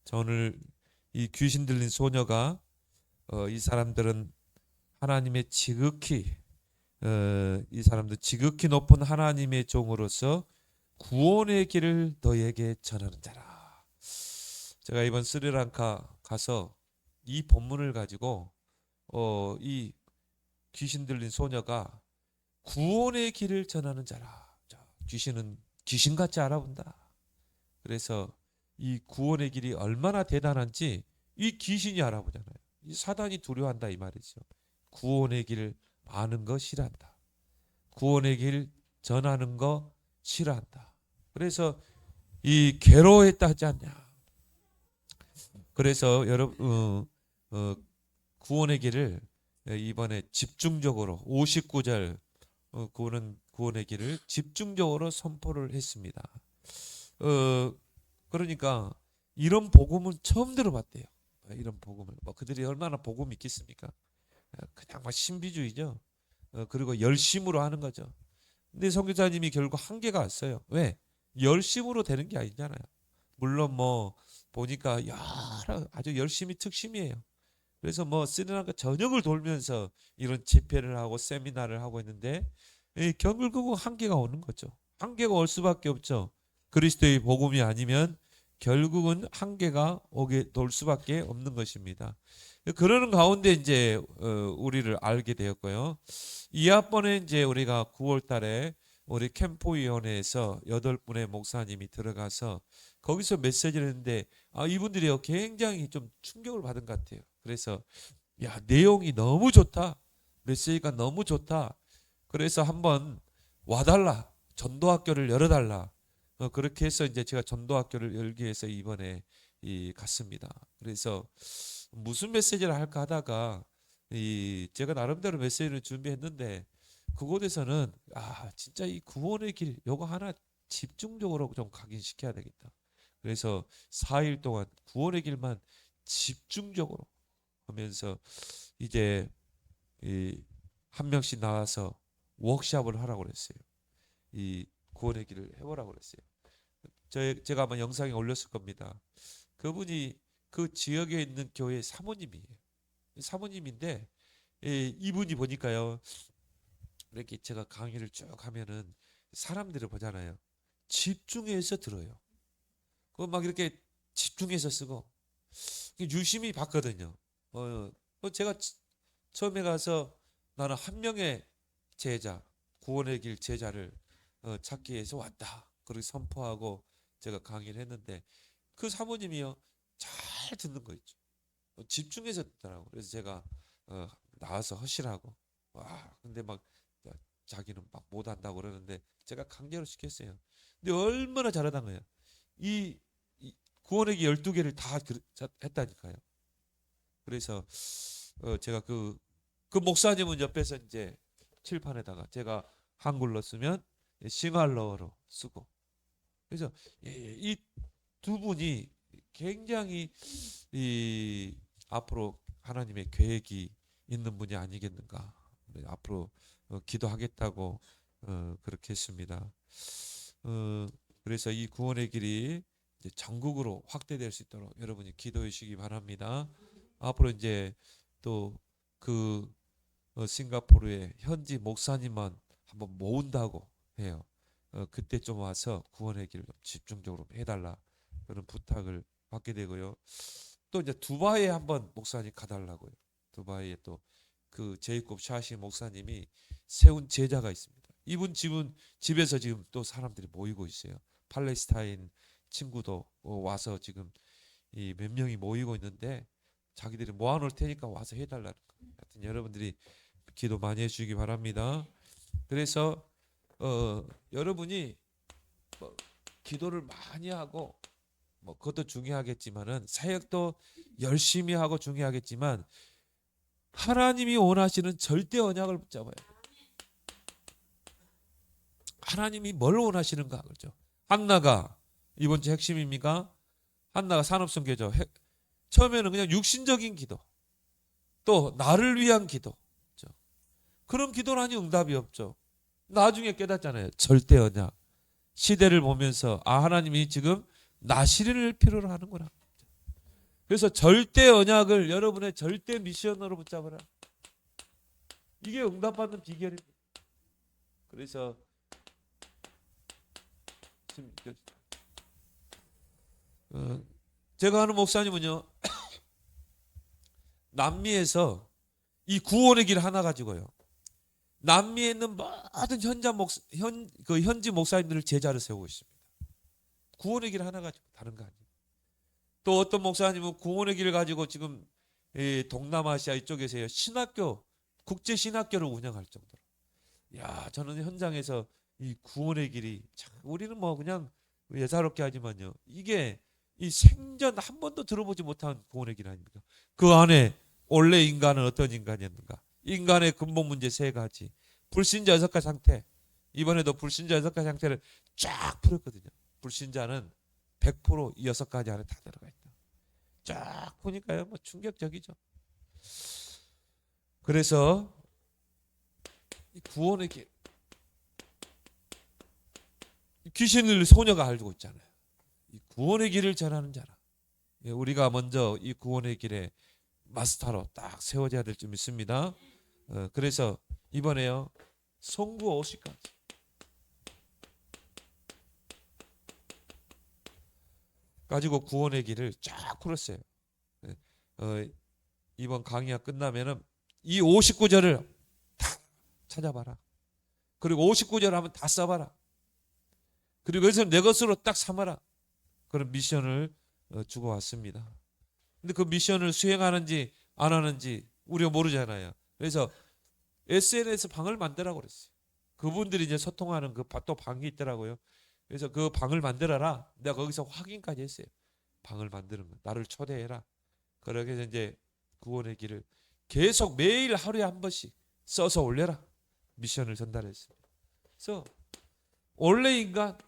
자, 오늘 이 귀신 들린 소녀가 이 사람들은 하나님의 이 사람들 지극히 높은 하나님의 종으로서 구원의 길을 너에게 전하는 자라. 제가 이번 스리랑카 가서 이 본문을 가지고 이 귀신 들린 소녀가 구원의 길을 전하는 자라. 자, 귀신은 귀신같이 알아본다. 그래서 이 구원의 길이 얼마나 대단한지 이 귀신이 알아보잖아요. 이 사단이 두려워한다 이 말이죠. 구원의 길을 아는 거 싫어한다. 구원의 길 전하는 거 싫어한다. 그래서 이 괴로워했다 하지 않냐. 그래서 여러분 구원의 길을 이번에 집중적으로 59절 구원의 길을 집중적으로 선포를 했습니다. 그러니까 이런 복음은 처음 들어봤대요. 이런 복음을 그들이 얼마나 복음이 있겠습니까? 그냥 막 신비주의죠. 그리고 열심으로 하는 거죠. 근데 선교사님이 결국 한계가 왔어요. 왜? 열심으로 되는 게 아니잖아요. 물론 뭐 보니까 여러 아주 열심히 특심이에요. 그래서 뭐 스리랑카 전역을 돌면서 이런 집회를 하고 세미나를 하고 있는데 결국은 한계가 오는 거죠. 한계가 올 수밖에 없죠. 그리스도의 복음이 아니면 결국은 한계가 오게 될 수밖에 없는 것입니다. 그러는 가운데 이제 우리를 알게 되었고요. 이학번에 이제 우리가 9월달에 우리 캠프위원회에서 8분의 목사님이 들어가서 거기서 메시지를 했는데 이분들이 굉장히 좀 충격을 받은 것 같아요. 그래서 야, 내용이 너무 좋다. 메시지가 너무 좋다. 그래서 한번 와달라. 전도학교를 열어달라. 그렇게 해서 이제 제가 전도학교를 열기 위해서 이번에 갔습니다. 그래서 무슨 메시지를 할까 하다가 제가 나름대로 메시지를 준비했는데 그곳에서는 진짜 이 구원의 길 요거 하나 집중적으로 좀 각인시켜야 되겠다. 그래서 4일 동안 구원의 길만 집중적으로 하면서 이제 한 명씩 나와서 워크숍을 하라고 그랬어요. 이 구원의 길을 해보라고 그랬어요. 제가 아마 영상에 올렸을 겁니다. 그분이 그 지역에 있는 교회 사모님이에요. 사모님인데 이분이 보니까요. 이렇게 제가 강의를 쭉 하면은 사람들을 보잖아요. 집중해서 들어요. 그거 막 이렇게 집중해서 쓰고 유심히 봤거든요. 제가 처음에 가서 나는 한 명의 제자, 구원의 길 제자를 찾기 위해서 왔다. 그렇게 선포하고 제가 강의를 했는데 그 사모님이요 잘 듣는 거 있죠. 집중해서 듣더라고. 그래서 제가 나와서 허실하고 근데 막 자기는 막 못한다고 그러는데 제가 강제로 시켰어요. 근데 얼마나 잘하던 거예요. 이 구원의 길 12개를 다 했다니까요. 그래서 제가 그 목사님은 옆에서 이제 칠판에다가 제가 한글로 쓰면 싱할러어로 쓰고 그래서 이 두 분이 굉장히 앞으로 하나님의 계획이 있는 분이 아니겠는가. 앞으로 기도하겠다고 그렇게 했습니다. 그래서 이 구원의 길이 이제 전국으로 확대될 수 있도록 여러분이 기도해 주시기 바랍니다. 앞으로 이제 또 그 싱가포르의 현지 목사님만 한번 모은다고 해요. 그때 좀 와서 구원의 길을 집중적으로 해달라 그런 부탁을 받게 되고요. 또 이제 두바이에 한번 목사님 가달라고요. 두바이에 또 그 제이콥 샤시 목사님이 세운 제자가 있습니다. 이분 집에서 지금 또 사람들이 모이고 있어요. 팔레스타인 친구도 와서 지금 몇 명이 모이고 있는데 자기들이 모아놓을 테니까 와서 해달라는 거예요. 하여튼 여러분들이 기도 많이 해주시기 바랍니다. 그래서 여러분이 뭐 기도를 많이 하고 뭐 그것도 중요하겠지만은 사역도 열심히 하고 중요하겠지만 하나님이 원하시는 절대 언약을 붙잡아요. 하나님이 뭘 원하시는가 그렇죠. 한나가 이번 주 핵심입니까? 한나가 산업선교죠. 처음에는 그냥 육신적인 기도, 또 나를 위한 기도, 그렇죠? 그런 기도는 아니 응답이 없죠. 나중에 깨닫잖아요. 절대 언약. 시대를 보면서 하나님이 지금 나시린을 필요로 하는구나. 그래서 절대 언약을 여러분의 절대 미션으로 붙잡아라. 이게 응답받는 비결입니다. 그래서 제가 아는 목사님은요, 남미에서 이 구원의 길 하나 가지고요, 남미에 있는 모든 현지 목사님들을 제자로 세우고 있습니다. 구원의 길 하나 가지고, 다른 거 아니에요. 또 어떤 목사님은 구원의 길을 가지고 지금 동남아시아 이쪽에서 신학교, 국제 신학교를 운영할 정도로. 야, 저는 현장에서 이 구원의 길이 참, 우리는 뭐 그냥 예사롭게 하지만요, 이게 이 생전 한 번도 들어보지 못한 구원의 길 아닙니까? 그 안에 원래 인간은 어떤 인간이었는가? 인간의 근본 문제 세 가지. 불신자 여섯 가지 상태. 이번에도 불신자 여섯 가지 상태를 쫙 풀었거든요. 불신자는 100% 여섯 가지 안에 다 들어가 있다. 쫙 보니까요, 뭐 충격적이죠. 그래서 구원의 길, 귀신을 소녀가 알고 있잖아요. 이 구원의 길을 전하는 자라. 우리가 먼저 이 구원의 길에 마스터로 딱 세워져야 될 줄 믿습니다. 그래서 이번에요, 송구 50가지 가지고 구원의 길을 쫙 풀었어요. 이번 강의가 끝나면은 이 59절을 다 찾아봐라. 그리고 59절 하면 다 써봐라. 그리고 여기서 내 것으로 딱 삼아라. 그런 미션을 주고 왔습니다. 근데 그 미션을 수행하는지 안 하는지 우리가 모르잖아요. 그래서 SNS 방을 만들라고 그랬어요. 그분들이 이제 소통하는 그 또 방이 있더라고요. 그래서 그 방을 만들어라. 내가 거기서 확인까지 했어요. 방을 만드는 거. 나를 초대해라. 그렇게 해서 이제 구원의 길을 계속 매일 하루에 한 번씩 써서 올려라. 미션을 전달했습니다. 그래서 원래 인간,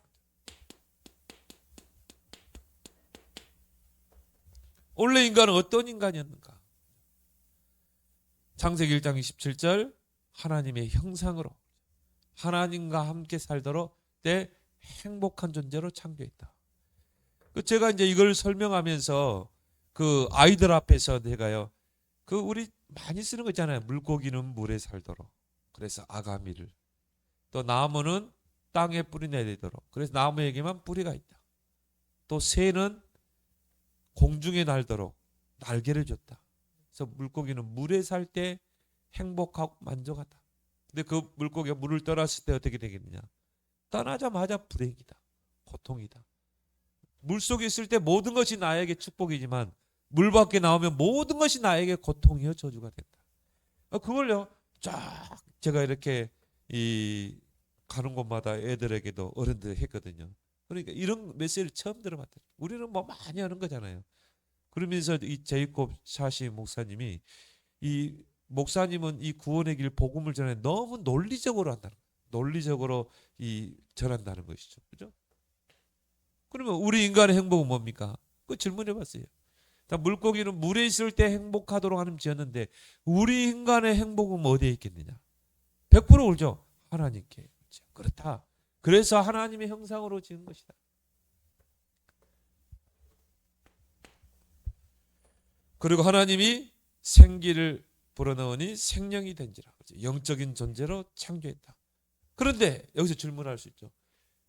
원래 인간은 어떤 인간이었는가? 창세기 1장 27절, 하나님의 형상으로 하나님과 함께 살도록 때 행복한 존재로 창조했다. 제가 이제 이걸 설명하면서 그 아이들 앞에서 내가요, 그 우리 많이 쓰는 거 있잖아요. 물고기는 물에 살도록. 그래서 아가미를. 또 나무는 땅에 뿌리 내리도록. 그래서 나무에게만 뿌리가 있다. 또 새는 공중에 날도록 날개를 줬다. 그래서 물고기는 물에 살 때 행복하고 만족하다. 근데 그 물고기가 물을 떠났을 때 어떻게 되겠느냐? 떠나자마자 불행이다. 고통이다. 물속에 있을 때 모든 것이 나에게 축복이지만 물 밖에 나오면 모든 것이 나에게 고통이요 저주가 된다. 그걸요 쫙 제가 이렇게 가는 곳마다 애들에게도 어른들 했거든요. 그러니까 이런 메시지를 처음 들어봤다. 우리는 뭐 많이 하는 거잖아요. 그러면서 이 제이콥 샤시 목사님이, 이 목사님은 이 구원의 길 복음을 전해 너무 논리적으로 한다는 거예요. 논리적으로 전한다는 것이죠. 그죠? 그러면 우리 인간의 행복은 뭡니까? 그 질문해 봤어요. 물고기는 물에 있을 때 행복하도록 하나님 지었는데 우리 인간의 행복은 어디에 있겠느냐? 100% 울죠. 하나님께. 그렇다. 그래서 하나님의 형상으로 지은 것이다. 그리고 하나님이 생기를 불어넣으니 생명이 된지라. 영적인 존재로 창조했다. 그런데 여기서 질문할 수 있죠.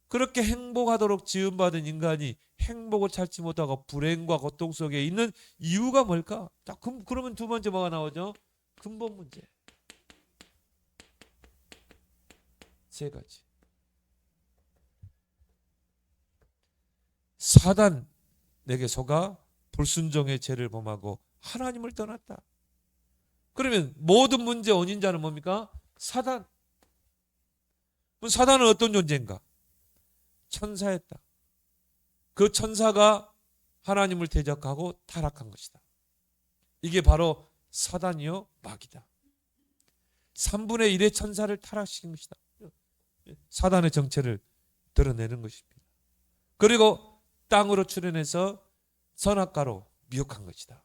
그렇게 행복하도록 지음받은 인간이 행복을 찾지 못하고 불행과 고통 속에 있는 이유가 뭘까? 자, 그러면 두 번째 뭐가 나오죠? 근본 문제. 세 가지. 사단 내게 속아 불순종의 죄를 범하고 하나님을 떠났다. 그러면 모든 문제 원인자는 뭡니까? 사단. 사단은 어떤 존재인가? 천사였다. 그 천사가 하나님을 대적하고 타락한 것이다. 이게 바로 사단이요 마귀다. 3분의 1의 천사를 타락시킨 것이다. 사단의 정체를 드러내는 것입니다. 그리고 땅으로 출현해서 선악과로 미혹한 것이다.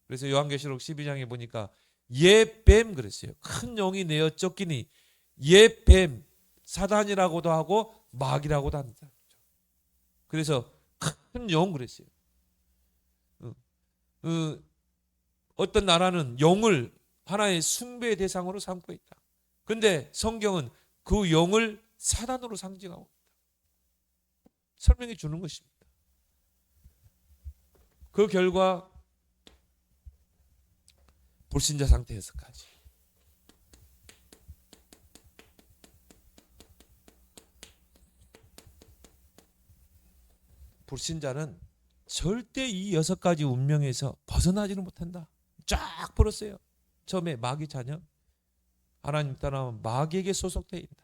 그래서 요한계시록 12장에 보니까 옛뱀 그랬어요. 큰 용이 내어 쫓기니 옛뱀, 사단이라고도 하고 마귀라고도 한다. 그래서 큰 용 그랬어요. 어떤 나라는 용을 하나의 숭배의 대상으로 삼고 있다. 근데 성경은 그 용을 사단으로 상징하고 있다. 설명해 주는 것입니다. 그 결과 불신자 상태에서까지 불신자는 절대 이 6가지 운명에서 벗어나지는 못한다. 쫙 벌었어요. 처음에 마귀 자녀, 하나님 떠나면 마귀에게 소속되어 있다.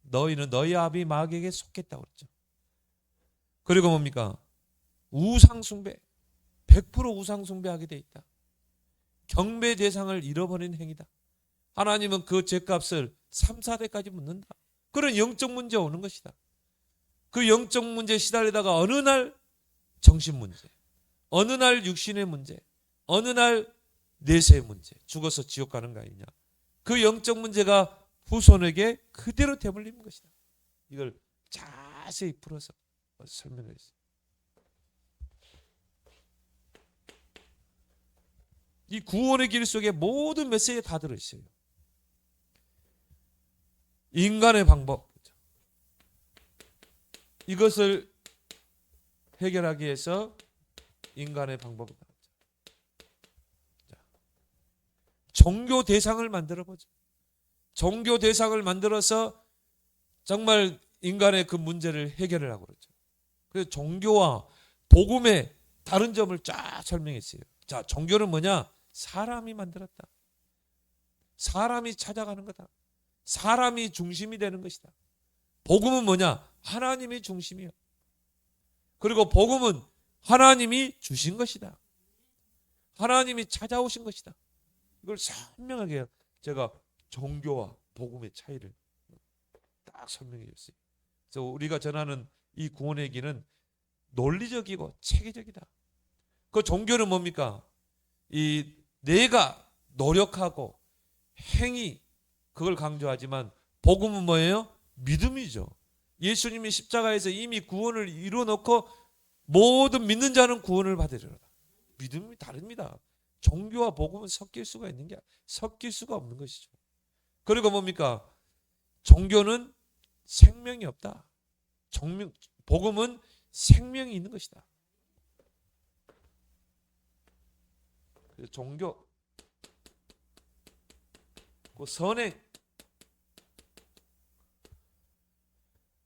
너희는 너희 아비 마귀에게 속했다고 그랬죠. 그리고 뭡니까? 우상숭배, 100% 우상숭배하게 돼 있다. 경배 대상을 잃어버린 행위다. 하나님은 그 죄값을 3, 4대까지 묻는다. 그런 영적 문제가 오는 것이다. 그 영적 문제에 시달리다가 어느 날 정신 문제, 어느 날 육신의 문제, 어느 날 내세의 문제, 죽어서 지옥 가는 거 아니냐. 그 영적 문제가 후손에게 그대로 되물리는 것이다. 이걸 자세히 풀어서 설명했어요. 이 구원의 길 속에 모든 메시지가 다 들어있어요. 인간의 방법, 이것을 해결하기 위해서 인간의 방법을 종교 대상을 만들어보죠. 종교 대상을 만들어서 정말 인간의 그 문제를 해결을 하고 그러죠. 그래서 종교와 복음의 다른 점을 쫙 설명했어요. 자, 종교는 뭐냐? 사람이 만들었다. 사람이 찾아가는 거다. 사람이 중심이 되는 것이다. 복음은 뭐냐? 하나님이 중심이요. 그리고 복음은 하나님이 주신 것이다. 하나님이 찾아오신 것이다. 이걸 선명하게 제가 종교와 복음의 차이를 딱 설명해 줬어요. 그래서 우리가 전하는 이 구원의 길은 논리적이고 체계적이다. 그 종교는 뭡니까? 이 내가 노력하고 행위, 그걸 강조하지만 복음은 뭐예요? 믿음이죠. 예수님이 십자가에서 이미 구원을 이루어놓고 모든 믿는 자는 구원을 받으리라. 믿음이 다릅니다. 종교와 복음은 섞일 수가 있는 게 섞일 수가 없는 것이죠. 그리고 뭡니까? 종교는 생명이 없다. 복음은 생명이 있는 것이다. 종교, 그 선행,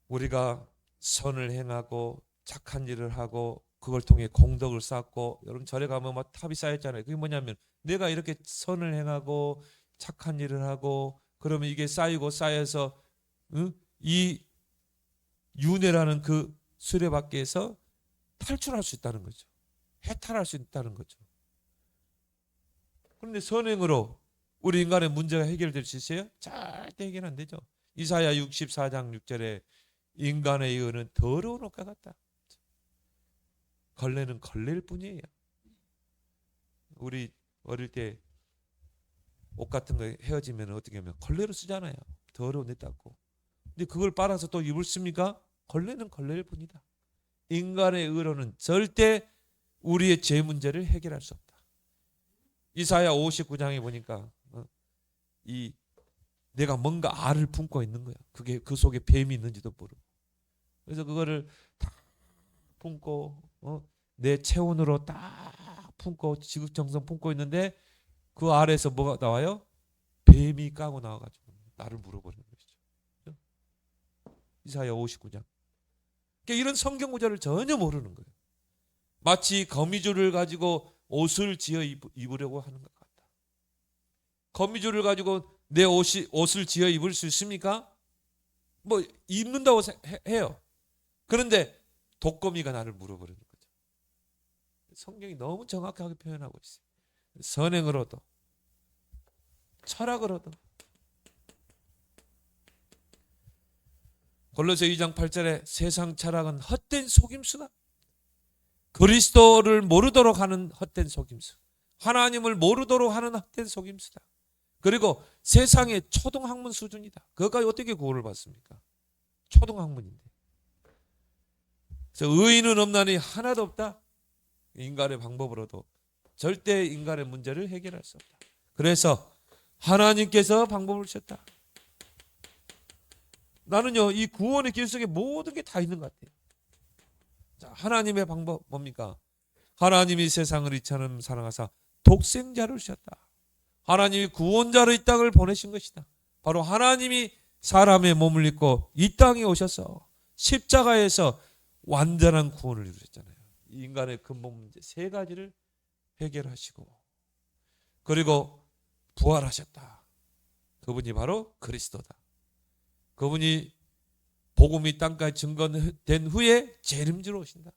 우리가 선을 행하고 착한 일을 하고 그걸 통해 공덕을 쌓고, 여러분 절에 가면 막 탑이 쌓였잖아요. 그게 뭐냐면 내가 이렇게 선을 행하고 착한 일을 하고 그러면 이게 쌓이고 쌓여서 이 윤회라는 그 수레바퀴에서 탈출할 수 있다는 거죠. 해탈할 수 있다는 거죠. 그런데 선행으로 우리 인간의 문제가 해결될 수 있어요? 절대 해결 안 되죠. 이사야 64장 6절에 인간의 의는 더러운 옷과 같다. 걸레는 걸레일 뿐이에요. 우리 어릴 때 옷 같은 거 헤어지면 어떻게 하면 걸레로 쓰잖아요. 더러운 데 닦고. 근데 그걸 빨아서 또 입을 씁니까? 걸레는 걸레일 뿐이다. 인간의 의로는 절대 우리의 죄 문제를 해결할 수 없다. 이사야 59장에 보니까 이 내가 뭔가 알을 품고 있는 거야. 그게 그 속에 뱀이 있는지도 모르고. 그래서 그거를 다 품고 내 체온으로 딱 품고 지극정성 품고 있는데 그 아래에서 뭐가 나와요? 뱀이 까고 나와가지고 나를 물어버리는 것이죠. 이사야 59장. 그러니까 이런 성경 구절을 전혀 모르는 거예요. 마치 거미줄을 가지고 옷을 지어 입으려고 하는 것 같다. 거미줄을 가지고 내 옷을 지어 입을 수 있습니까? 뭐 입는다고 해요. 그런데 독거미가 나를 물어버리는 거죠. 성경이 너무 정확하게 표현하고 있어요. 선행으로도 철학으로도. 골로새 2장 8절에 세상 철학은 헛된 속임수다. 그리스도를 모르도록 하는 헛된 속임수, 하나님을 모르도록 하는 헛된 속임수다. 그리고 세상의 초등학문 수준이다. 그것까지 어떻게 구원을 받습니까? 초등학문인데. 그래서 의인은 없나니 하나도 없다. 인간의 방법으로도 절대 인간의 문제를 해결할 수 없다. 그래서 하나님께서 방법을 주셨다. 나는요, 이 구원의 길 속에 모든 게 다 있는 것 같아요. 자, 하나님의 방법 뭡니까? 하나님이 세상을 이처럼 사랑하사 독생자를 주셨다. 하나님이 구원자로 이 땅을 보내신 것이다. 바로 하나님이 사람의 몸을 입고 이 땅에 오셔서 십자가에서 완전한 구원을 이루셨잖아요. 인간의 근본 문제 세 가지를 해결하시고, 그리고 부활하셨다. 그분이 바로 그리스도다. 그분이 복음이 땅까지 증거된 후에 재림지로 오신다.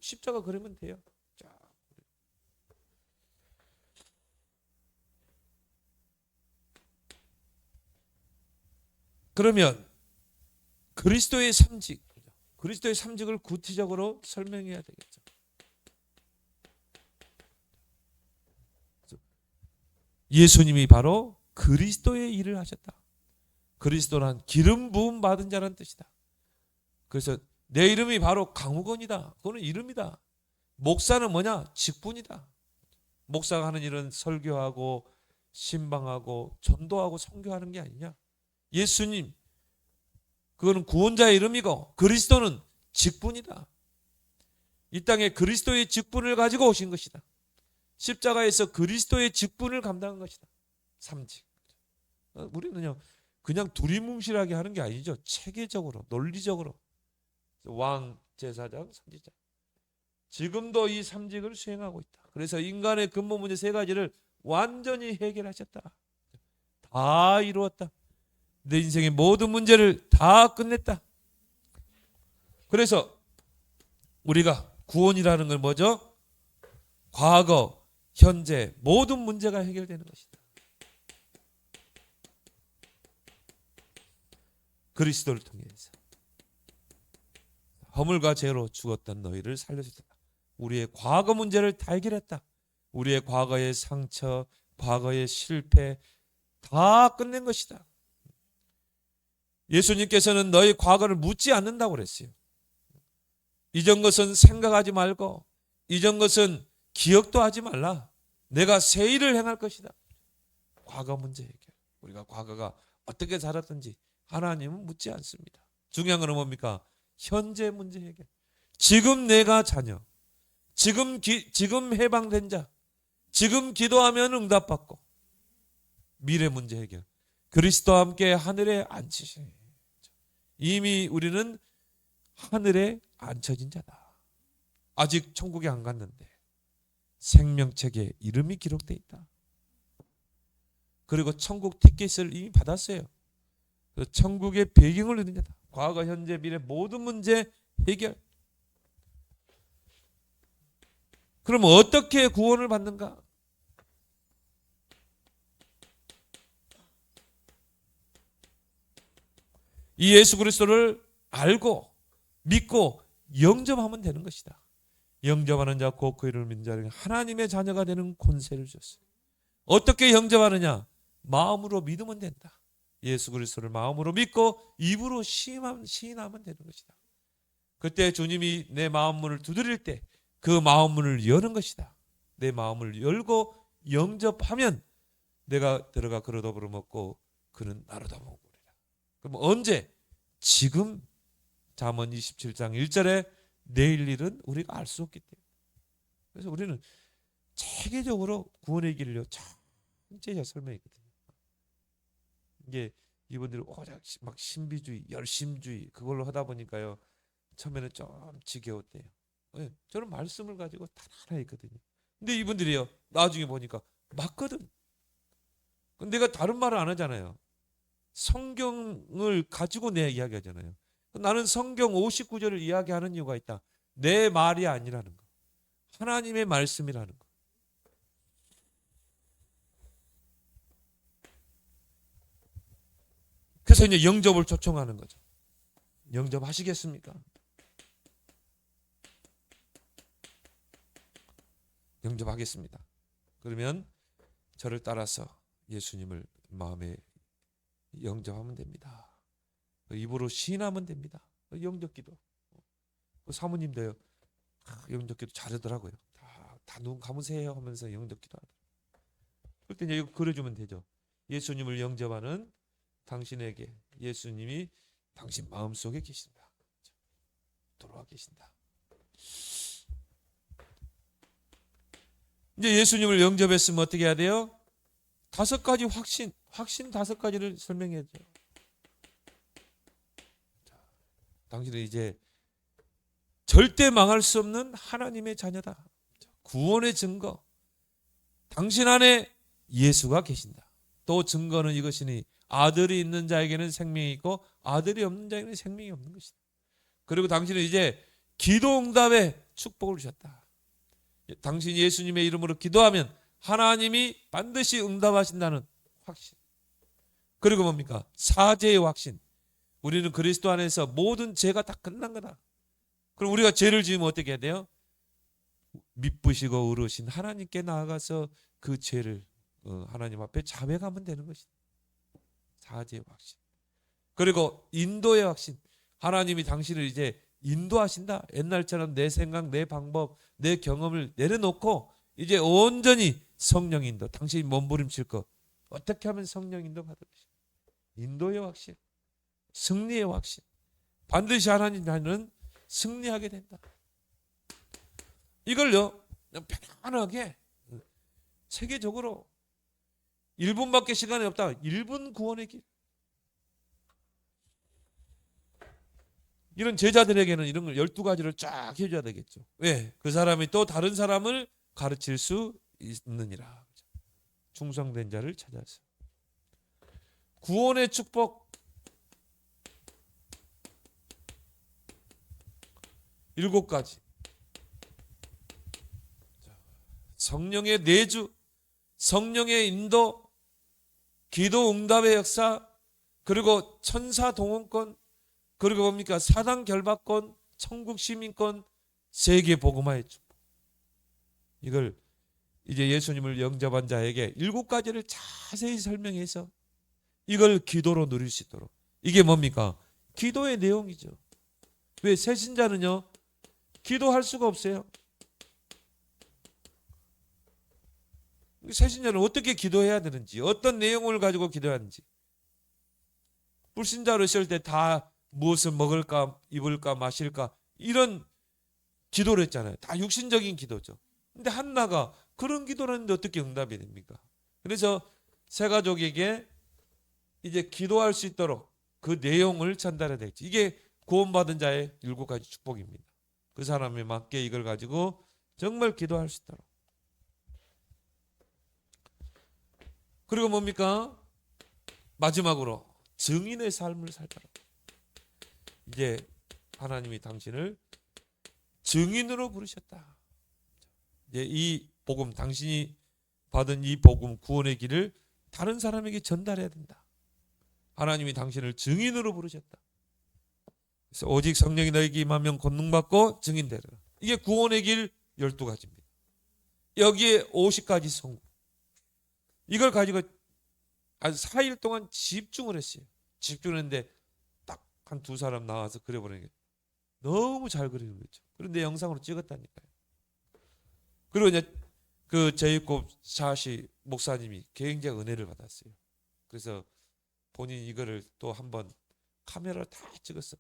십자가 그러면 돼요. 자, 그러면 그리스도의 삼직, 그리스도의 삼직을 구체적으로 설명해야 되겠죠. 예수님이 바로 그리스도의 일을 하셨다. 그리스도란 기름 부음 받은 자라는 뜻이다. 그래서 내 이름이 바로 강욱원이다. 그거는 이름이다. 목사는 뭐냐? 직분이다. 목사가 하는 일은 설교하고 신방하고 전도하고 선교하는 게 아니냐. 예수님, 그거는 구원자의 이름이고 그리스도는 직분이다. 이 땅에 그리스도의 직분을 가지고 오신 것이다. 십자가에서 그리스도의 직분을 감당한 것이다. 삼직. 우리는요, 그냥 두리뭉실하게 하는 게 아니죠. 체계적으로, 논리적으로. 왕, 제사장, 선지자. 지금도 이 삼직을 수행하고 있다. 그래서 인간의 근본 문제 세 가지를 완전히 해결하셨다. 다 이루었다. 내 인생의 모든 문제를 다 끝냈다. 그래서 우리가 구원이라는 건 뭐죠? 과거, 현재 모든 문제가 해결되는 것이다. 그리스도를 통해서 허물과 죄로 죽었던 너희를 살려주셨다. 우리의 과거 문제를 다 해결했다. 우리의 과거의 상처, 과거의 실패 다 끝낸 것이다. 예수님께서는 너희 과거를 묻지 않는다고 그랬어요. 이전 것은 생각하지 말고 이전 것은 기억도 하지 말라. 내가 새 일을 행할 것이다. 과거 문제 해결. 우리가 과거가 어떻게 살았든지 하나님은 묻지 않습니다. 중요한 건 뭡니까? 현재 문제 해결. 지금 내가 자녀, 지금 해방된 자, 지금 기도하면 응답받고, 미래 문제 해결. 그리스도와 함께 하늘에 앉히시니 이미 우리는 하늘에 앉혀진 자다. 아직 천국에 안 갔는데 생명책에 이름이 기록되어 있다. 그리고 천국 티켓을 이미 받았어요. 천국의 배경을 누린 자다. 과거, 현재, 미래 모든 문제 해결. 그럼 어떻게 구원을 받는가? 이 예수 그리스도를 알고 믿고 영접하면 되는 것이다. 영접하는 자 곧 그 이름을 믿는 자에게 하나님의 자녀가 되는 권세를 주셨어요. 어떻게 영접하느냐? 마음으로 믿으면 된다. 예수 그리스도를 마음으로 믿고 입으로 시인하면 되는 것이다. 그때 주님이 내 마음 문을 두드릴 때 그 마음 문을 여는 것이다. 내 마음을 열고 영접하면 내가 들어가 그로 더불어 먹고 그는 나로 더불어 먹으리라. 그럼 언제? 지금. 잠언 27장 1절에 내일 일은 우리가 알 수 없기 때문에. 그래서 우리는 체계적으로 구원의 길을요 천천히 설명했거든요. 이게 이분들이 막 신비주의, 열심주의 그걸로 하다 보니까요 처음에는 좀 지겨웠대요. 네, 저는 말씀을 가지고 다 하나 했거든요. 근데 이분들이요 나중에 보니까 맞거든. 근데 내가 다른 말을 안 하잖아요. 성경을 가지고 내 이야기하잖아요. 나는 성경 59절을 이야기하는 이유가 있다. 내 말이 아니라는 거. 하나님의 말씀이라는 거. 그래서 이제 영접을 초청하는 거죠. 영접하시겠습니까? 영접하겠습니다. 그러면 저를 따라서 예수님을 마음에 영접하면 됩니다. 입으로 시인하면 됩니다. 영접기도. 사모님도요. 영접기도 잘하더라고요. 다 다 눈 감으세요 하면서 영접 기도하더라. 그럴 때 이제 이거 그려주면 되죠. 예수님을 영접하는 당신에게 예수님이 당신 마음속에 계신다. 돌아와 계신다. 이제 예수님을 영접했으면 어떻게 해야 돼요? 5가지 확신 5가지를 설명해야죠. 당신은 이제 절대 망할 수 없는 하나님의 자녀다. 구원의 증거. 당신 안에 예수가 계신다. 또 증거는 이것이니 아들이 있는 자에게는 생명이 있고 아들이 없는 자에게는 생명이 없는 것이다. 그리고 당신은 이제 기도 응답의 축복을 주셨다. 당신이 예수님의 이름으로 기도하면 하나님이 반드시 응답하신다는 확신. 그리고 뭡니까? 사죄의 확신. 우리는 그리스도 안에서 모든 죄가 다 끝난 거다. 그럼 우리가 죄를 지으면 어떻게 해야 돼요? 미쁘시고 의로우신 하나님께 나아가서 그 죄를 하나님 앞에 자백하면 되는 것이다. 사죄의 확신. 그리고 인도의 확신. 하나님이 당신을 이제 인도하신다. 옛날처럼 내 생각, 내 방법, 내 경험을 내려놓고 이제 온전히 성령 인도. 당신이 몸부림칠 것. 어떻게 하면 성령 인도 받을 것인가. 인도의 확신. 승리의 확신. 반드시 하나님은 승리하게 된다. 이걸요 편안하게 세계적으로 1분밖에 시간이 없다. 1분 구원의 길. 이런 제자들에게는 이런 걸 12가지를 쫙 해줘야 되겠죠. 왜? 그 사람이 또 다른 사람을 가르칠 수 있느니라. 충성된 자를 찾아서. 구원의 축복 7가지. 성령의 내주, 성령의 인도, 기도 응답의 역사, 그리고 천사 동원권, 그리고 뭡니까? 사단 결박권, 천국 시민권, 세계 복음화의 축복. 이걸 이제 예수님을 영접한 자에게 7가지를 자세히 설명해서 이걸 기도로 누릴 수 있도록. 이게 뭡니까? 기도의 내용이죠. 왜? 새신자는요 기도할 수가 없어요. 새신자는 어떻게 기도해야 되는지, 어떤 내용을 가지고 기도해야 하는지. 불신자로 있을 때 다 무엇을 먹을까, 입을까, 마실까 이런 기도를 했잖아요. 다 육신적인 기도죠. 근데 한나가 그런 기도를 했는데 어떻게 응답이 됩니까? 그래서 새 가족에게 이제 기도할 수 있도록 그 내용을 전달해야 되겠지. 이게 구원받은 자의 7가지 축복입니다. 그 사람에 맞게 이걸 가지고 정말 기도할 수 있도록. 그리고 뭡니까? 마지막으로 증인의 삶을 살도록. 이제 하나님이 당신을 증인으로 부르셨다. 이제 이 복음, 당신이 받은 이 복음, 구원의 길을 다른 사람에게 전달해야 된다. 하나님이 당신을 증인으로 부르셨다. 그래서 오직 성령이 너에게 임하면 권능받고 증인되라. 이게 구원의 길 12가지입니다. 여기에 50가지 성공. 이걸 가지고 한 4일 동안 집중을 했어요. 집중했는데 딱 한 2사람 나와서 그려보는 게 너무 잘 그리는 거죠. 그런데 영상으로 찍었다니까요. 그리고 이제 그 제이콥 샤시 목사님이 굉장히 은혜를 받았어요. 그래서 본인이 이거를 또 한번 카메라로 다 찍었어.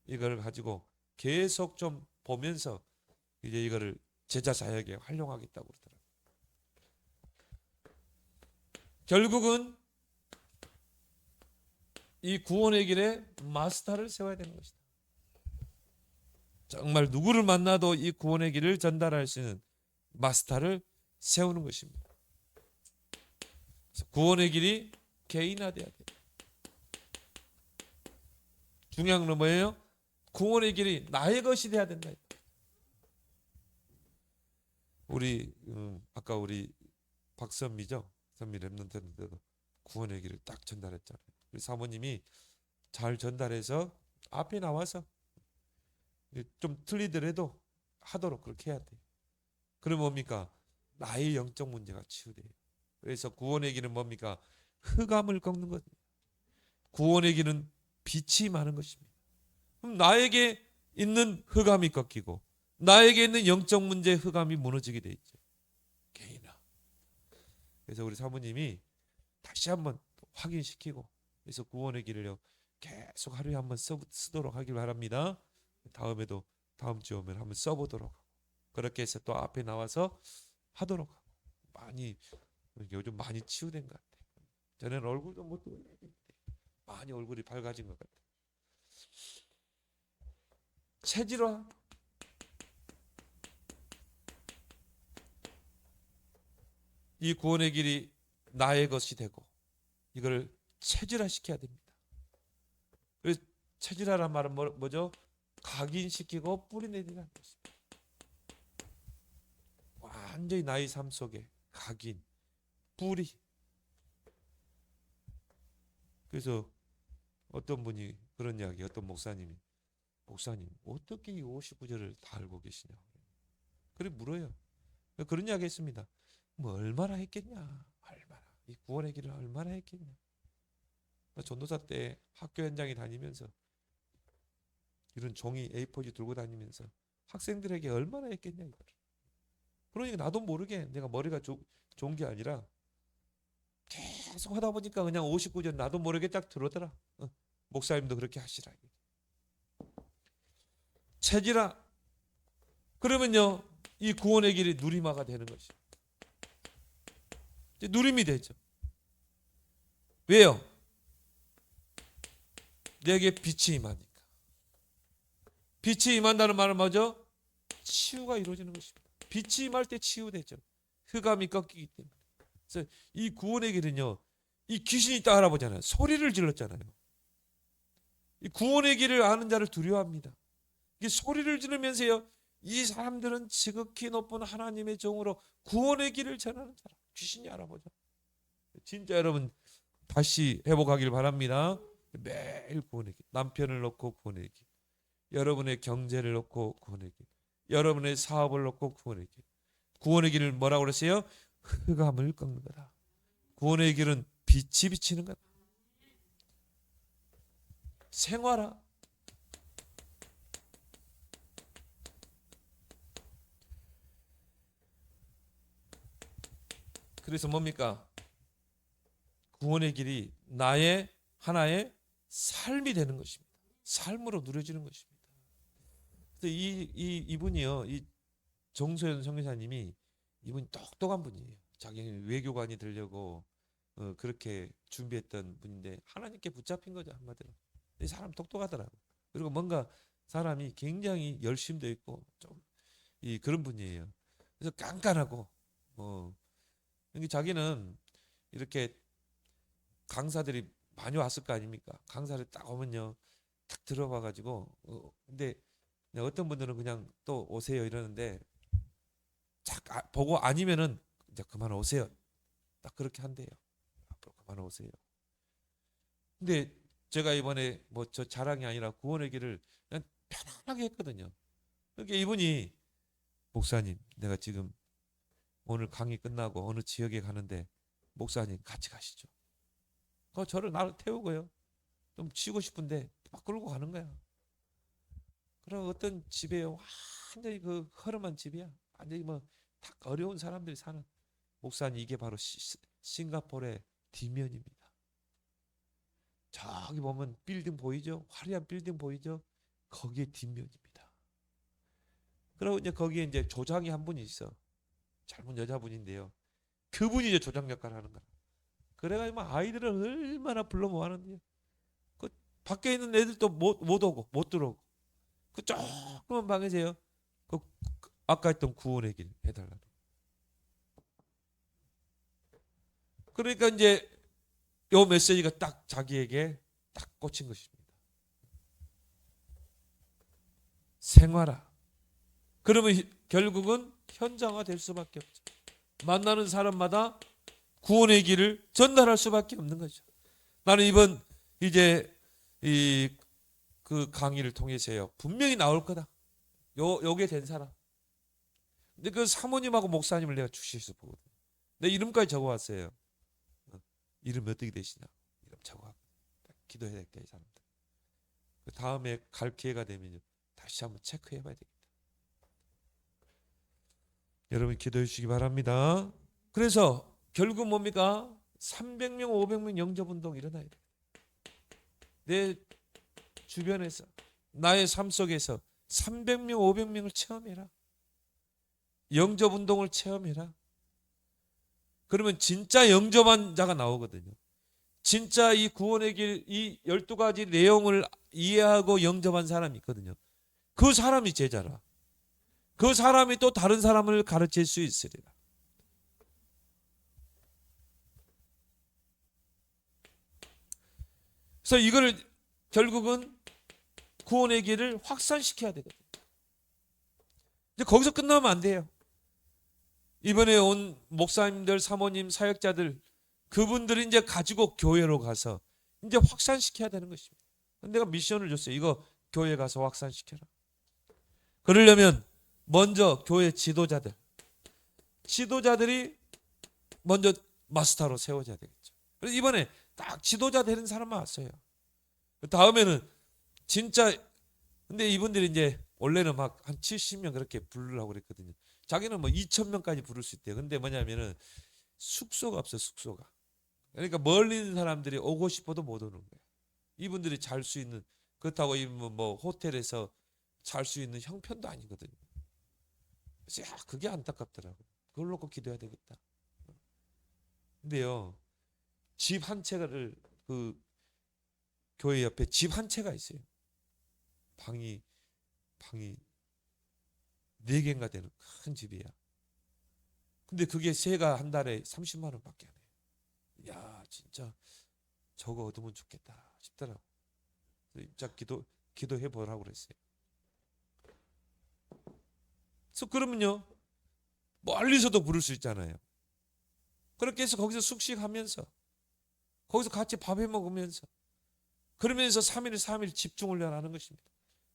이걸 가지고 계속 좀 보면서 이제 이거를 제자 사역에 활용하겠다고 그러더라고요. 결국은 이 구원의 길에 마스터를 세워야 되는 것이다. 정말 누구를 만나도 이 구원의 길을 전달할 수 있는 마스터를 세우는 것입니다. 구원의 길이 개인화돼야 돼요. 중요한 건 뭐예요? 구원의 길이 나의 것이 돼야 된다. 우리 아까 우리 박선미죠? 선미 랩런트인데도 구원의 길을 딱 전달했잖아요. 우리 사모님이 잘 전달해서 앞에 나와서 좀 틀리더라도 하도록 그렇게 해야 돼요. 그럼 뭡니까? 나의 영적 문제가 치유돼요. 그래서 구원의 길은 뭡니까? 흑암을 꺾는 것입니다. 구원의 길은 빛이 많은 것입니다. 그럼 나에게 있는 흑암이 꺾이고 나에게 있는 영적 문제 흑암이 무너지게 돼 있죠. 개인아. 그래서 우리 사모님이 다시 한번 확인시키고 그래서 구원의 길을요 계속 하루에 한번 쓰도록 하길 바랍니다. 다음에도 다음 주 오면 한번 써보도록 그렇게 해서 또 앞에 나와서 하도록 하고 많이 요즘 많이 치유된 것 같아요. 저는 얼굴도 못 뜨고 많이 얼굴이 밝아진 것 같아요. 체질화 이 구원의 길이 나의 것이 되고 이걸 체질화 시켜야 됩니다. 그래서 체질화란 말은 뭐죠? 각인시키고 뿌리내리라는 것입니다. 완전히 나의 삶 속에 각인, 뿌리. 그래서 어떤 분이 그런 이야기, 어떤 목사님이 목사님 어떻게 이 59절을 다 알고 계시냐? 그래 물어요. 그런 이야기 했습니다. 뭐 얼마나 했겠냐? 얼마나 이 구원의 길을 얼마나 했겠냐? 전도사 때 학교 현장에 다니면서 이런 종이 A4지 들고 다니면서 학생들에게 얼마나 했겠냐 이걸. 그러니까 나도 모르게 내가 머리가 좋은 게 아니라 계속 하다 보니까 그냥 59절 나도 모르게 딱 들어오더라. 목사님도 그렇게 하시라. 체질아. 그러면요 이 구원의 길이 누리마가 되는 것이. 누림이 되죠. 왜요? 내게 빛이 임하니까. 빛이 임한다는 말은 뭐죠? 치유가 이루어지는 것입니다. 빛이 임할 때 치유되죠. 흑암이 꺾이기 때문에. 그래서 이 구원의 길은요. 이 귀신이 딱 알아보잖아요. 소리를 질렀잖아요. 이 구원의 길을 아는 자를 두려워합니다. 이 소리를 지르면서요. 이 사람들은 지극히 높은 하나님의 종으로 구원의 길을 전하는 사람. 귀신이 알아보죠. 진짜 여러분 다시 회복하길 바랍니다. 매일 구원의 길. 남편을 놓고 구원의 길. 여러분의 경제를 놓고 구원의 길. 여러분의 사업을 놓고 구원의 길. 구원의 길을 뭐라고 그랬어요? 흑암을 꺾는 거다. 구원의 길은 빛이 비치는 거다. 생활화. 그래서 뭡니까? 구원의 길이 나의 하나의 삶이 되는 것입니다. 삶으로 누려지는 것입니다. 그래서 이분이요, 이 정소연 선교사님이 이분이 똑똑한 분이에요. 자기는 외교관이 되려고 그렇게 준비했던 분인데 하나님께 붙잡힌 거죠 한마디로. 이 사람 똑똑하더라고. 그리고 뭔가 사람이 굉장히 열심도 있고 좀 그런 분이에요. 그래서 깐깐하고 자기는 이렇게 강사들이 많이 왔을 거 아닙니까? 강사를 딱 오면요, 딱 들어봐가지고 근데 어떤 분들은 그냥 또 오세요 이러는데 딱 보고 아니면은 이제 그만 오세요. 딱 그렇게 한대요. 앞으로 그만 오세요. 근데 제가 이번에 뭐 저 자랑이 아니라 구원의 길을 그냥 편안하게 했거든요. 그러니까 이분이 목사님, 내가 지금 오늘 강의 끝나고 어느 지역에 가는데 목사님 같이 가시죠. 저를 나를 태우고요. 좀 쉬고 싶은데 막 끌고 가는 거야. 그럼 어떤 집에요, 완전히 그 허름한 집이야. 완전히 뭐 다 어려운 사람들이 사는. 목사님 이게 바로 싱가포르의 뒷면입니다. 저기 보면 빌딩 보이죠? 화려한 빌딩 보이죠? 거기에 뒷면입니다. 그리고 이제 거기에 이제 조장이 한 분이 있어. 젊은 여자분인데요. 그분이 이제 조장 역할을 하는 거야. 그래가지고 아이들을 얼마나 불러 모았는데요. 그 밖에 있는 애들도 못 오고 못 들어오고. 그 조그만 방에서요. 그 아까 했던 구원의 길 해달라는. 그러니까 이제 요 메시지가 딱 자기에게 딱 꽂힌 것입니다. 생활화. 그러면 결국은 현장화 될 수밖에 없죠. 만나는 사람마다 구원의 길을 전달할 수밖에 없는 거죠. 나는 이번 이제 그 강의를 통해서요 분명히 나올 거다. 요게 된 사람. 근데 그 사모님하고 목사님을 내가 주시해서 보거든. 내 이름까지 적어왔어요. 이름이 어떻게 되시냐? 이름 적어. 기도해야 되겠다 이 사람들. 그 다음에 갈 기회가 되면 다시 한번 체크해봐야 되겠다. 여러분 기도해 주시기 바랍니다. 그래서 결국 뭡니까? 300명, 500명 영접운동 일어나야 돼. 내 주변에서 나의 삶 속에서 300명, 500명을 체험해라. 영접운동을 체험해라. 그러면 진짜 영접한 자가 나오거든요. 진짜 이 구원의 길, 이 12가지 내용을 이해하고 영접한 사람이 있거든요. 그 사람이 제자라. 그 사람이 또 다른 사람을 가르칠 수 있으리라. 그래서 이걸 결국은 구원의 길을 확산시켜야 되거든요. 이제 거기서 끝나면 안 돼요. 이번에 온 목사님들, 사모님, 사역자들 그분들이 이제 가지고 교회로 가서 이제 확산시켜야 되는 것입니다. 내가 미션을 줬어요. 이거 교회 가서 확산시켜라. 그러려면 먼저 교회 지도자들이 먼저 마스터로 세워져야 되겠죠. 그래서 이번에 딱 지도자 되는 사람만 왔어요. 다음에는 진짜 근데 이분들이 이제 원래는 막 한 70명 그렇게 부르려고 그랬거든요. 자기는 뭐 2,000명까지 부를 수 있대요. 근데 뭐냐면은 숙소가 없어요. 숙소가. 그러니까 멀리 있는 사람들이 오고 싶어도 못 오는 거예요. 이분들이 잘 수 있는 그렇다고 뭐 호텔에서 잘 수 있는 형편도 아니거든요. 그래서 야, 그게 안타깝더라고. 그걸 놓고 기도해야 되겠다. 근데요, 집 한 채를 그 교회 옆에 집 한 채가 있어요. 방이 4개인가 되는 큰 집이야. 근데 그게 세가 한 달에 30만 원밖에 안 해요. 야, 진짜 저거 얻으면 좋겠다 싶더라고. 입장 기도해 보라고 그랬어요. 그래서 그러면요, 멀리서도 부를 수 있잖아요. 그렇게 해서 거기서 숙식하면서 거기서 같이 밥해 먹으면서 그러면서 3일 3일 집중을 하는 것입니다.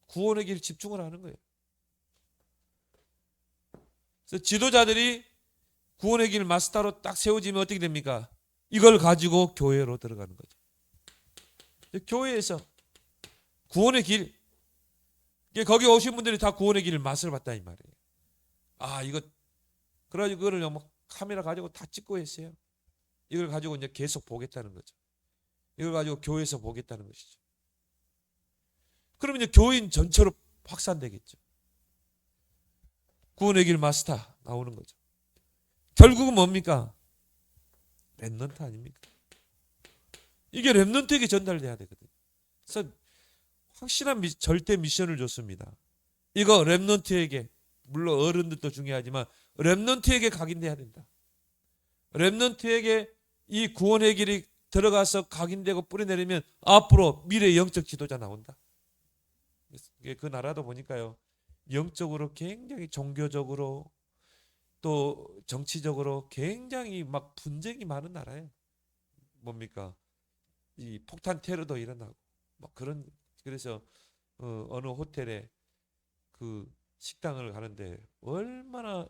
구원의 길 집중을 하는 거예요. 그래서 지도자들이 구원의 길 마스터로 딱 세워지면 어떻게 됩니까? 이걸 가지고 교회로 들어가는 거죠. 교회에서 구원의 길, 거기 오신 분들이 다 구원의 길 맛을 봤다 이 말이에요. 아, 이거 그래가지고 그거를 뭐 카메라 가지고 다 찍고 했어요. 이걸 가지고 이제 계속 보겠다는 거죠. 이걸 가지고 교회에서 보겠다는 것이죠. 그러면 이제 교인 전체로 확산되겠죠. 구원의 길 마스터 나오는 거죠. 결국은 뭡니까? 렘넌트 아닙니까? 이게 렘넌트에게 전달돼야 되거든요. 그래서 확실한 절대 미션을 줬습니다. 이거 렘넌트에게, 물론 어른들도 중요하지만 렘넌트에게 각인돼야 된다. 렘넌트에게 이 구원의 길이 들어가서 각인되고 뿌리내리면 앞으로 미래 영적 지도자 나온다. 그 나라도 보니까요, 영적으로 굉장히 종교적으로 또 정치적으로 굉장히 막 분쟁이 많은 나라예요. 뭡니까? 이 폭탄 테러도 일어나고 뭐 그런. 그래서 어느 호텔에 그 식당을 가는데 얼마나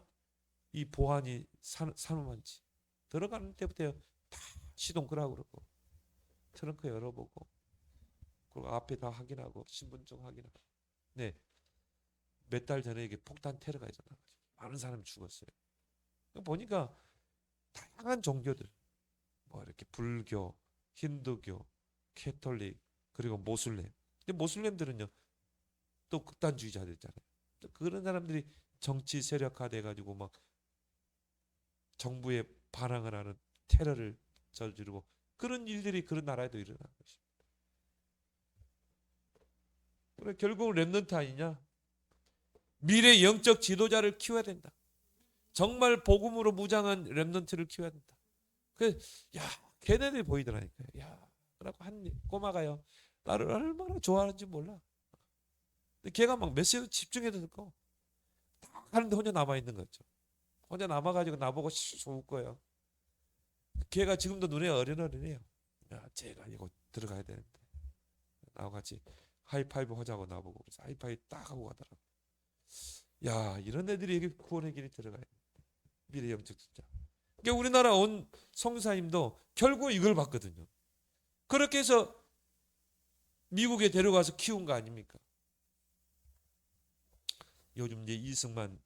이 보안이 산엄한지 들어가는 때부터 다 시동 끄라고 그러고 트렁크 열어보고 그리고 앞에 다 확인하고 신분증 확인하고. 네, 몇 달 전에 이게 폭탄 테러가 일어나가지고 많은 사람이 죽었어요. 보니까 다양한 종교들, 뭐 이렇게 불교, 힌두교, 캐톨릭, 그리고 모슬렘. 근데 모슬렘들은요 또 극단주의자들 있잖아요. 그런 사람들이 정치 세력화돼 가지고 막 정부에 반항을 하는 테러를 저지르고 그런 일들이 그런 나라에도 일어나는 것입니다. 그래 결국은 렘넌트 아니냐? 미래 영적 지도자를 키워야 된다. 정말 복음으로 무장한 렘넌트를 키워야 된다. 그, 야, 걔네들이 보이더라니까요. 야, 그래갖고 한 꼬마가요, 나를 얼마나 좋아하는지 몰라. 근데 걔가 막 메시지 집중해서 듣고 딱 하는데 혼자 남아 있는 거죠. 혼자 남아가지고 나보고 웃고요. 걔가 지금도 눈에 어린어린해요. 야, 쟤가 이거 들어가야 되는데. 나와 같이 하이파이브 하자고 나보고 그래서 하이파이브 딱 하고 가더라고. 야, 이런 애들이 여기 구원의 길이 들어가야 돼. 미래 영적 진짜. 그러니까 우리나라 온 성사님도 결국 이걸 봤거든요. 그렇게 해서 미국에 데려가서 키운 거 아닙니까? 요즘 이제 이승만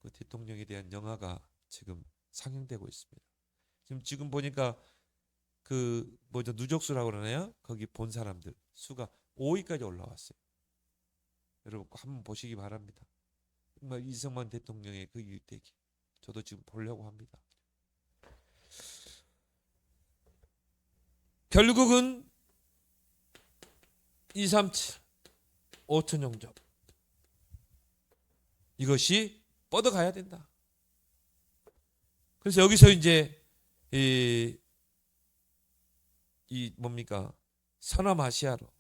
그 대통령에 대한 영화가 지금 상영되고 있습니다. 지금 보니까 그 뭐죠, 누적수라고 그러나요? 거기 본 사람들 수가 5위까지 올라왔어요. 여러분 꼭 한번 보시기 바랍니다. 정말 이승만 대통령의 그 일대기, 저도 지금 보려고 합니다. 결국은 237 5천 영접, 이것이 뻗어가야 된다. 그래서 여기서 이제 이 뭡니까, 서남아시아로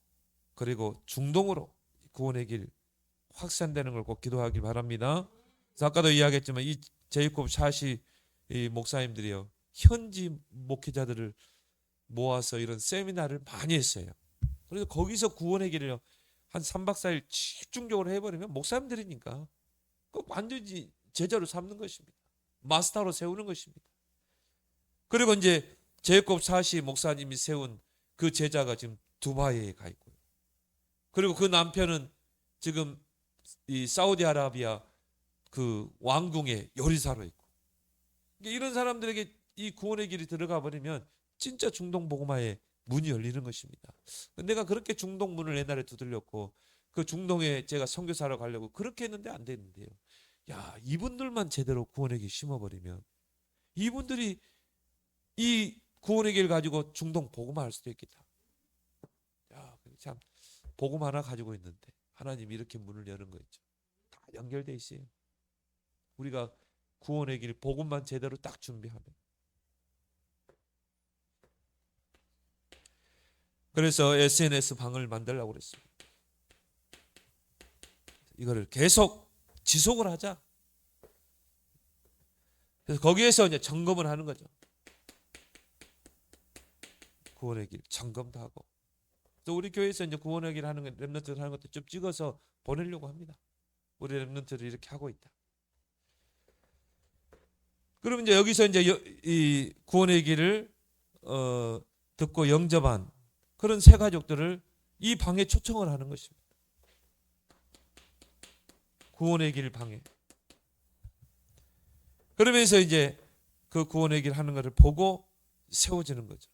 그리고 중동으로 구원의 길 확산되는 걸 꼭 기도하길 바랍니다. 그래서 아까도 이야기했지만 이 제이콥 샤시 목사님들이요, 현지 목회자들을 모아서 이런 세미나를 많이 했어요. 그래서 거기서 구원의 길을 한 3박 4일 집중적으로 해버리면 목사님들이니까 꼭 완전히 제자로 삼는 것입니다. 마스터로 세우는 것입니다. 그리고 이제 제이콥 샤시 목사님이 세운 그 제자가 지금 두바이에 가 있고요. 그리고 그 남편은 지금 이 사우디아라비아 그 왕궁의 요리사로 있고, 이런 사람들에게 이 구원의 길이 들어가 버리면 진짜 중동 복음화의 문이 열리는 것입니다. 내가 그렇게 중동 문을 옛날에 두들렸고 그 중동에 제가 선교사로 가려고 그렇게 했는데 안 됐는데요. 야, 이분들만 제대로 구원의 길 심어버리면 이분들이 이 구원의 길 가지고 중동 복음화할 수도 있겠다. 야, 참 복음 하나 가지고 있는데 하나님이 이렇게 문을 여는 거 있죠. 다 연결돼 있어요. 우리가 구원의 길 복음만 제대로 딱 준비하면. 그래서 SNS 방을 만들려고 그랬습니다. 이거를 계속 지속을 하자. 그래서 거기에서 이제 점검을 하는 거죠. 구원의 길 점검도 하고. 또 우리 교회에서 이제 구원의 길 하는 거, 렘넌트를 하는 것도 좀 찍어서 보내려고 합니다. 우리 렘넌트를 이렇게 하고 있다. 그럼 이제 여기서 이제 이 구원의 길을 듣고 영접한 그런 새 가족들을 이 방에 초청을 하는 것입니다. 구원의 길 방에. 그러면서 이제 그 구원의 길 하는 것을 보고 세워지는 거죠.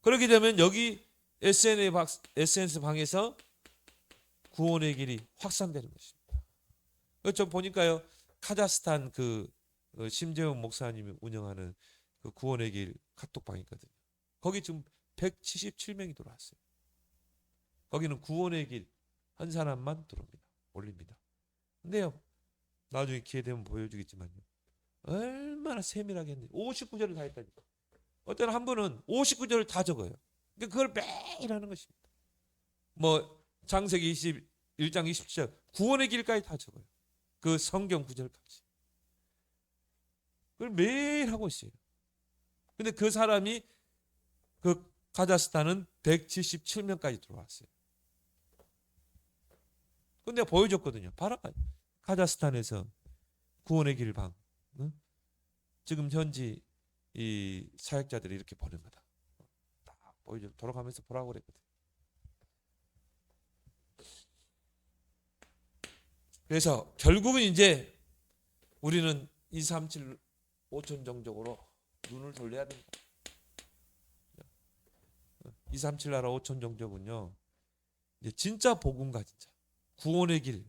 그렇게 되면 여기 SNS 방에서 구원의 길이 확산되는 것입니다. 저 보니까요, 카자흐스탄 그 심재용 목사님이 운영하는 그 구원의 길 카톡방이 있거든요. 거기 지금 177명이 들어왔어요. 거기는 구원의 길 한 사람만 들어옵니다. 올립니다. 근데요, 나중에 기회 되면 보여주겠지만요, 얼마나 세밀하게 했는지 59절을 다 했다니까. 어떤 한 분은 59절을 다 적어요. 그걸 매일 하는 것입니다. 뭐 창세기 21장 27절 구원의 길까지 다 적어요. 그 성경 구절까지. 그걸 매일 하고 있어요. 근데 그 사람이 그 카자흐스탄은 177명까지 들어왔어요. 근데 보여줬거든요. 봐라, 카자흐스탄에서 구원의 길 방, 응? 지금 현지 이 사역자들이 이렇게 보는 거다. 다 보여줘, 돌아가면서 보라고 그랬거든. 그래서 결국은 이제 우리는 237 5천 종족으로 눈을 돌려야 된다. 237 나라 5천 종족은요, 이제 진짜 복음과 진짜 구원의 길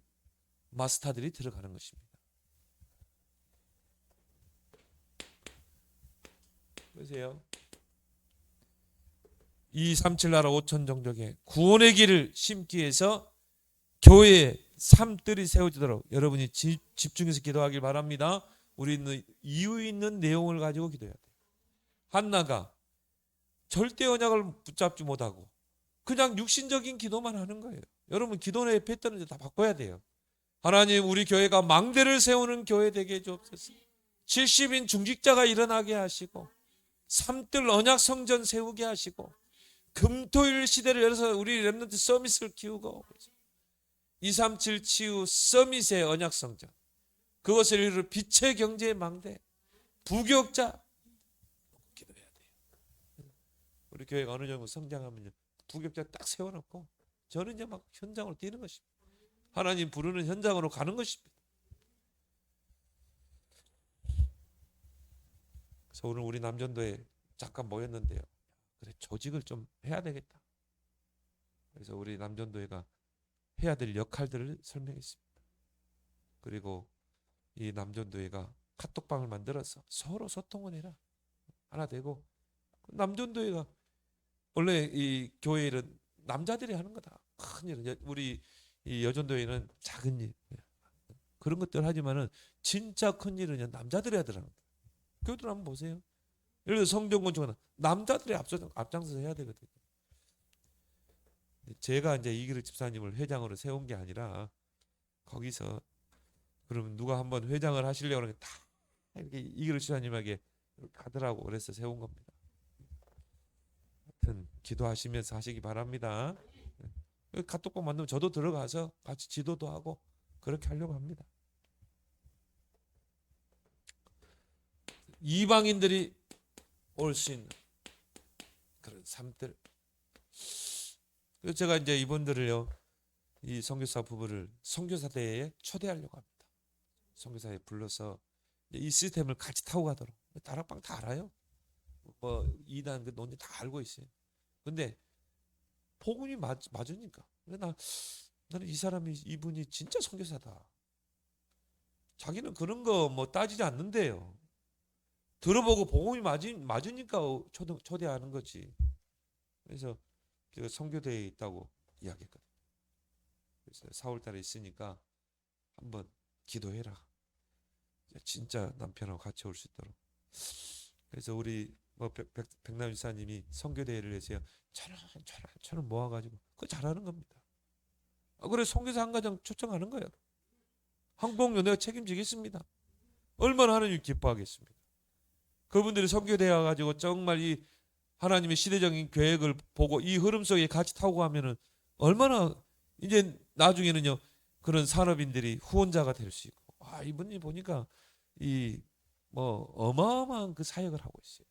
마스터들이 들어가는 것입니다. 보세요. 237 나라 5천 종족의 구원의 길을 심기 위해서 교회의 삶들이 세워지도록 여러분이 집중해서 기도하길 바랍니다. 우리는 이유 있는 내용을 가지고 기도해야 돼요. 한나가 절대 언약을 붙잡지 못하고 그냥 육신적인 기도만 하는 거예요. 여러분 기도의 패턴을 다 바꿔야 돼요. 하나님, 우리 교회가 망대를 세우는 교회 되게 해주옵소서. 70인 중직자가 일어나게 하시고 삼뜰 언약 성전 세우게 하시고 금토일 시대를 열어서 우리 렘넌트 서밋을 키우고 237 치유 서밋의 언약 성전, 그것을 이루는 빛의 경제의 망대, 부교역자 기도해야 돼요. 우리 교회가 어느 정도 성장하면요, 부교역자 딱 세워놓고 저는 이제 막 현장으로 뛰는 것입니다. 하나님 부르는 현장으로 가는 것입니다. 그래서 오늘 우리 남전도에 잠깐 모였는데요. 그래, 조직을 좀 해야 되겠다. 그래서 우리 남전도회가 해야 될 역할들을 설명했습니다. 그리고 이 남전도회가 카톡방을 만들어서 서로 소통을 해라. 하나 되고, 남전도회가 원래 이 교회일은 남자들이 하는 거다. 큰 일은 우리 이 여전도회는 작은 일 그런 것들 하지만은 진짜 큰 일은 남자들이 하더라고요. 교회들 한번 보세요. 예를 들어 성전 건축은 남자들이 앞장서서 해야 되거든요. 제가 이제 이기를 집사님을 회장으로 세운 게 아니라 거기서 그러면 누가 한번 회장을 하시려고 하는 게 다 이렇게 이기를 집사님에게 가더라고 그래서 세운 겁니다. 하여튼 기도하시면서 하시기 바랍니다. 카톡방 만들면 저도 들어가서 같이 지도도 하고 그렇게 하려고 합니다. 이방인들이 올 수 있는 그런 삶들. 그래서 제가 이제 이분들을요, 이 선교사 부부를 선교사 대회에 초대하려고 합니다. 선교사에 불러서 이 시스템을 같이 타고 가도록. 다락방 다 알아요. 뭐 이단 그 논리 다 알고 있어요. 근데 복음이 맞으니까. 나는 이 사람이 이분이 진짜 선교사다. 자기는 그런 거 뭐 따지지 않는데요. 들어보고 복음이 맞으니까 초대하는 거지. 그래서 제가 선교대회에 있다고 이야기했거든요. 그래서 4월달에 있으니까 한번 기도해라. 진짜 남편하고 같이 올 수 있도록. 그래서 우리 백남 지사님이 선교대회를 해서요. 천원 모아가지고 그거 잘하는 겁니다. 그래 선교사 한 가정 초청하는 거예요. 항복료 내가 책임지겠습니다. 얼마나 하나님 기뻐하겠습니다. 그분들이 선교대회 와가지고 정말 이 하나님의 시대적인 계획을 보고 이 흐름 속에 같이 타고 가면은 얼마나 이제 나중에는요 그런 산업인들이 후원자가 될 수 있고 이분이 보니까 이 뭐 어마어마한 그 사역을 하고 있어요.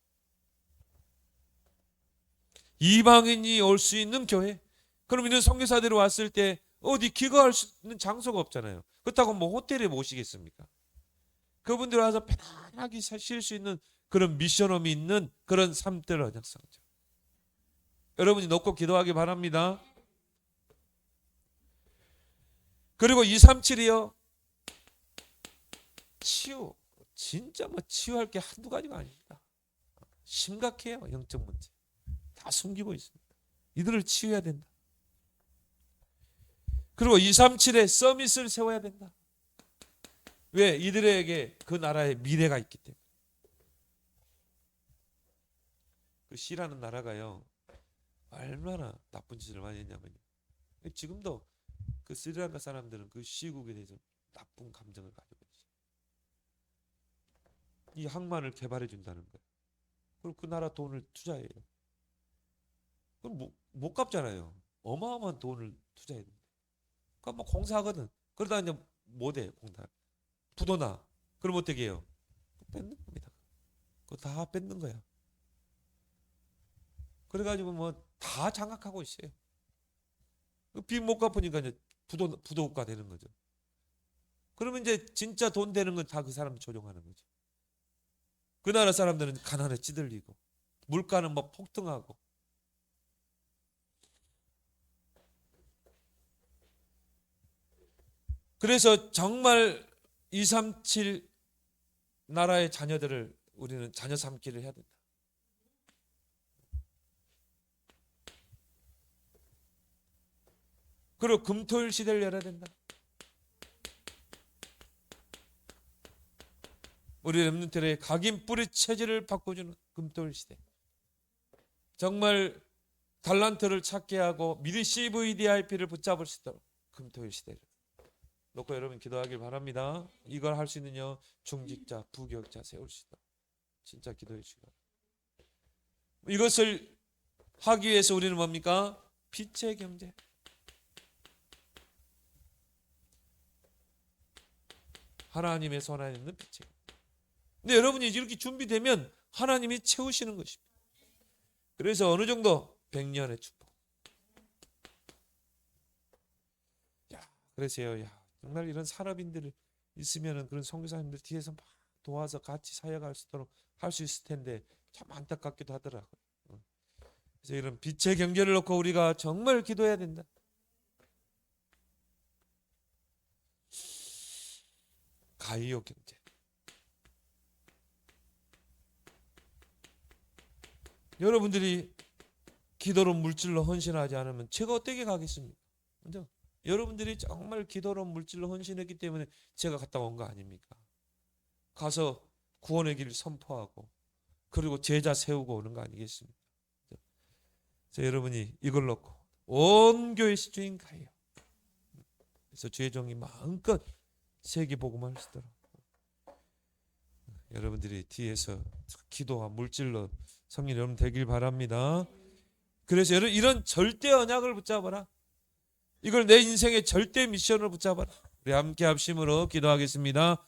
이방인이 올 수 있는 교회. 그럼 이런 선교사들이 왔을 때 어디 기거할 수 있는 장소가 없잖아요. 그렇다고 뭐 호텔에 모시겠습니까? 그분들 와서 편안하게 쉴 수 있는 그런 미션홈이 있는 그런 삶들 언약상자. 여러분이 놓고 기도하기 바랍니다. 그리고 237이요. 치유. 진짜 뭐 치유할 게 한두 가지가 아닙니다. 심각해요. 영적 문제. 다 숨기고 있습니다. 이들을 치유해야 된다. 그리고 237에 서밋을 세워야 된다. 왜? 이들에게 그 나라의 미래가 있기 때문에. 그 C라는 나라가요. 얼마나 나쁜 짓을 많이 했냐면요. 지금도 그 스리랑카 사람들은 그 시국에 대해서 나쁜 감정을 가지고 있어요. 이 항만을 개발해 준다는 거예요. 그럼 그 나라 돈을 투자해요. 그럼 못 갚잖아요. 어마어마한 돈을 투자해야 된다. 그러니까 뭐 공사하거든. 그러다 이제 못해 공사. 부도나. 그럼 어떻게 해요? 뺏는 겁니다. 그거 다 뺏는 거야. 그래가지고 뭐 다 장악하고 있어요. 빚 못 갚으니까 이제 부도가 되는 거죠. 그러면 이제 진짜 돈 되는 건 다 그 사람 조종하는 거죠. 그 나라 사람들은 가난에 찌들리고 물가는 뭐 폭등하고. 그래서 정말 237 나라의 자녀들을 우리는 자녀 삼기를 해야 된다. 그리고 금토일 시대를 열어야 된다. 우리 렘넌트의 각인 뿌리 체질을 바꿔주는 금토일 시대. 정말 달란트를 찾게 하고 미리 CVDIP를 붙잡을 수 있도록 금토일 시대를 놓고 여러분 기도하길 바랍니다. 이걸 할 수 있는 중직자, 부교육자 세울 수 있도록 진짜 기도해 주시기 바랍니다. 이것을 하기 위해서 우리는 뭡니까? 빛의 경제. 하나님의 손 안에 있는 빛의 경제. 근데 여러분이 이렇게 준비되면 하나님이 채우시는 것입니다. 그래서 어느 정도 100년의 축복. 그러세요. 정말 이런 산업인들 있으면은 그런 선교사님들 뒤에서 막 도와서 같이 사역할 수 있도록 할 수 있을 텐데 참 안타깝기도 하더라고요. 그래서 이런 빛의 경제를 놓고 우리가 정말 기도해야 된다. 가이오 경제. 여러분들이 기도로 물질로 헌신하지 않으면 제가 어떻게 가겠습니까? 먼저 여러분들이 정말 기도로 물질로 헌신했기 때문에 제가 갔다 온 거 아닙니까? 가서 구원의 길을 선포하고 그리고 제자 세우고 오는 거 아니겠습니까? 그래서 여러분이 이걸 놓고 온 교회 시주인 가요. 그래서 주의 종이 마음껏 세계 복음을 쓰도록 여러분들이 뒤에서 기도와 물질로 성령 여러분 되길 바랍니다. 그래서 여러분 이런 절대 언약을 붙잡아라. 이걸 내 인생의 절대 미션으로 붙잡아라. 우리 함께 합심으로 기도하겠습니다.